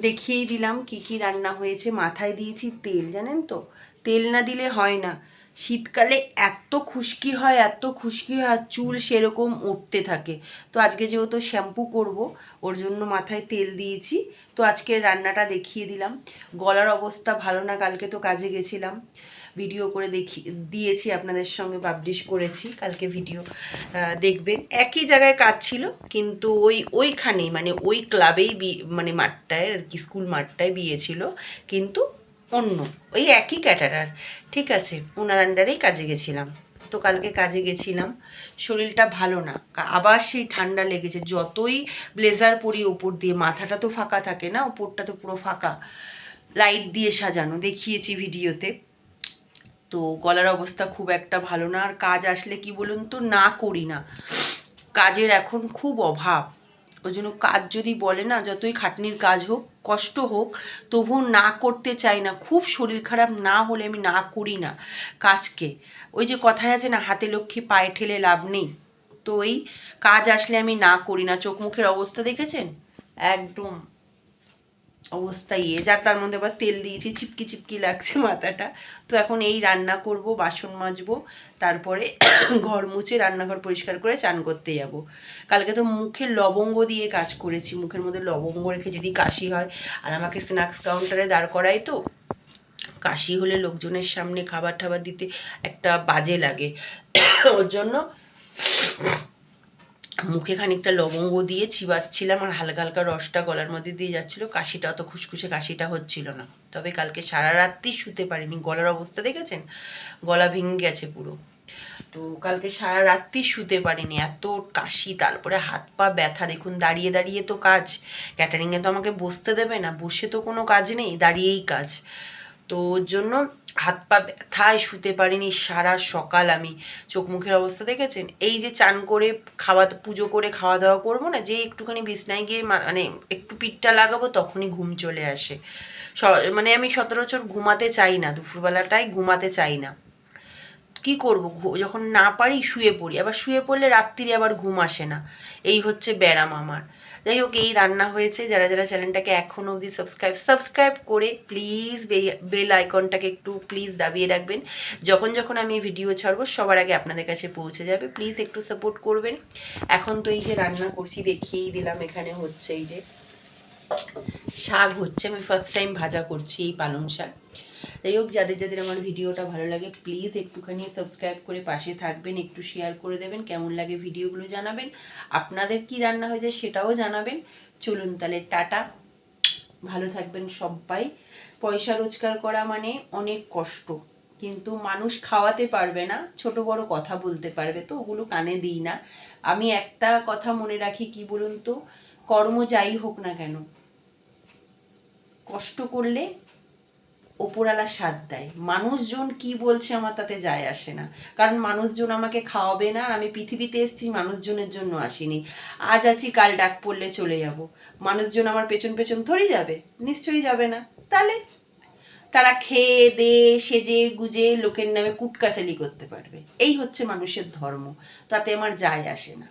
দেখিয়েই দিলাম কি কি রান্না হয়েছে। মাথায় দিয়েছি তেল, জানেন তো, তেল না দিলে হয় না। শীতকালে এত খুশকি হয়, এত খুশকি হয়, আর চুল সেরকম উঠতে থাকে। তো আজকে যেহেতু শ্যাম্পু করব, ওর জন্য মাথায় তেল দিয়েছি। তো আজকে রান্নাটা দেখিয়ে দিলাম। গলার অবস্থা ভালো না, কালকে তো কাজে গেছিলাম, ভিডিও করে দিয়েছি, আপনাদের সঙ্গে পাবলিশ করেছি। কালকে ভিডিও দেখবেন। একই জায়গায় কাজ ছিল, কিন্তু ওইখানেই মানে ওই ক্লাবেই মানে মাঠটায় আর কি, স্কুল মাঠটায় বিয়ে ছিল, কিন্তু অন্য ওই একই ক্যাটারার, ঠিক আছে, ওনার আন্ডারেই কাজে গেছিলাম। তো কালকে কাজে গেছিলাম, শরীরটা ভালো না, আবার সেই ঠান্ডা লেগেছে। যতই ব্লেজার পরি ওপর দিয়ে, মাথাটা তো ফাঁকা থাকে না, ওপরটা তো পুরো ফাঁকা, লাইট দিয়ে সাজানো, দেখিয়েছি ভিডিওতে। তো গলার অবস্থা খুব একটা ভালো না। আর কাজ আসলে কি বলুন তো, না করি না, কাজের এখন খুব অভাব। ওই জন্য কাজ যদি বলে না, যতই খাটনির কাজ হোক, কষ্ট হোক, তবুও না করতে চাই না। খুব শরীর খারাপ না হলে আমি না করি না কাজকে। ওই যে কথায় আছে না, হাতে লক্ষ্মী পায়ে ঠেলে লাভ নেই। তো এই কাজ আসলে আমি না করি না। চোখ মুখের অবস্থা দেখেছেন, একদম অবস্থা যার তার মধ্যে আবার তেল দিয়েছি, চিপকি চিপকি লাগছে মাথাটা। তো এখন এই রান্না করব, বাসন মাজবো, তারপরে ঘর মুছে রান্নাঘর পরিষ্কার করে চান করতে যাব। কালকে তো মুখে লবঙ্গ দিয়ে কাজ করেছি, মুখের মধ্যে লবঙ্গ রেখে যদি কাশি হয়, আর আমাকে স্ন্যাক্স কাউন্টারে দাঁড় করাই, তো কাশি হলে লোকজনের সামনে খাবার টাবার দিতে একটা বাজে লাগে, ওর জন্য মুখে খানিকটা লবঙ্গ দিয়ে চিবাচ্ছিলাম, আর হালকা হালকা রসটা গলার মধ্যে দিয়ে যাচ্ছিল। কাশিটা অত খুসখুসে কাশিটা হচ্ছিল না। তবে কালকে সারা রাত্রি শুতে পারিনি, গলার অবস্থা দেখেছেন, গলা ভেঙে গেছে পুরো। তো কালকে সারা রাত্রি শুতে পারিনি, এত কাশি, তারপরে হাত পা ব্যথা। দেখুন, দাঁড়িয়ে দাঁড়িয়ে তো কাজ, ক্যাটারিংয়ে তো আমাকে বসতে দেবে না, বসে তো কোনো কাজ নেই, দাঁড়িয়েই কাজ। তো ওর জন্য হাত পা ব্যথায় শুতে পারিনি সারা সকাল আমি। চোখ মুখের অবস্থা দেখেছেন। এই যে চান করে পুজো করে খাওয়া দাওয়া করবো না, যে একটুখানি বিছনায় গিয়ে মানে একটু পিঠটা লাগাবো, তখনই ঘুম চলে আসে। মানে আমি সচরাচর ঘুমাতে চাই না, দুপুরবেলাটায় ঘুমাতে চাই না। কি করব, যখন না পারি শুয়ে পড়ি, আবার শুয়ে পড়লে রাত্রিরে আবার ঘুম আসে না। এই হচ্ছে ব্যারাম আমার। যাই হোক, এই রান্না হয়েছে। যারা যারা চ্যানেলটাকে এখনও অবধি সাবস্ক্রাইব করে প্লিজ বেল আইকনটাকে একটু প্লিজ দাবিয়ে রাখবেন। যখন যখন আমি ভিডিও ছাড়বো, সবার আগে আপনাদের কাছে পৌঁছে যাবে। প্লিজ একটু সাপোর্ট করবেন। এখন তো এই যে রান্না করছি দেখিয়েই দিলাম, এখানে হচ্ছে এই যে শাক হচ্ছে, আমি ফার্স্ট টাইম ভাজা করছি এই পালং শাক। যাই হোক, যাদের যাদের আমার ভিডিওটা ভালো লাগে প্লিজ একটুখানি সাবস্ক্রাইব করে পাশে থাকবেন, একটু শেয়ার করে দেবেন, কেমন লাগে ভিডিওগুলো জানাবেন, আপনাদের কি রান্না হয়েছে সেটাও জানাবেন। চলুন তাহলে, টাটা, ভালো থাকবেন সবাই। পয়সা রোজগার করা মানে অনেক কষ্ট, কিন্তু মানুষ খাওয়াতে পারবে না, ছোট বড় কথা বলতে পারবে, তো ওগুলো কানে দিই না। আমি একটা কথা মনে রাখি, কি বলুন তো, কর্ম যাই হোক না কেন, কষ্ট করলে ওপরওয়ালা সাথ দেয়। মানুষজন কি বলছে আমার তাতে যায় আসে না, কারণ মানুষজন আমাকে খাওয়াবে না। আমি পৃথিবীতে এসেছি মানুষজনের জন্য আসিনি। আজ আছি, কাল ডাক পড়লে চলে যাব। মানুষজন আমার পেছন পেছন থরি যাবে? নিশ্চয়ই যাবে না। তাহলে তারা খেয়ে দে সেজে গুজে লোকের নামে কুটকাচালি করতে পারবে, এই হচ্ছে মানুষের ধর্ম। তাতে আমার যায় আসে না।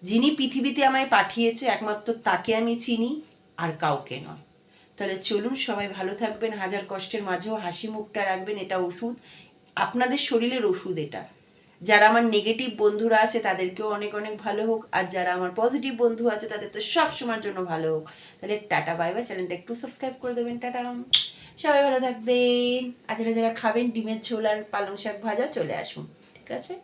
যিনি পৃথিবীতে আমায় পাঠিয়েছে একমাত্র তাকে আমি চিনি, আর কাউকে নয়। তাহলে চলুন, সবাই ভালো থাকবেন, হাজার কষ্টের মাঝেও হাসি মুখটা রাখবেন, এটা ওষুধ, আপনাদের শরীরের ওষুধ এটা। যারা আমার নেগেটিভ বন্ধুরা আছে তাদেরকেও অনেক অনেক ভালো হোক, আর যারা আমার পজিটিভ বন্ধু আছে তাদের তো সব সময়ের জন্য ভালো হোক। তাহলে টাটা, বাই বাই। চ্যানেলটা একটু সাবস্ক্রাইব করে দেবেন। টাটা, সবাই ভালো থাকবেন। আর যারা যারা খাবেন ডিমের ঝোল আর পালং শাক ভাজা, চলে আসুন, ঠিক আছে।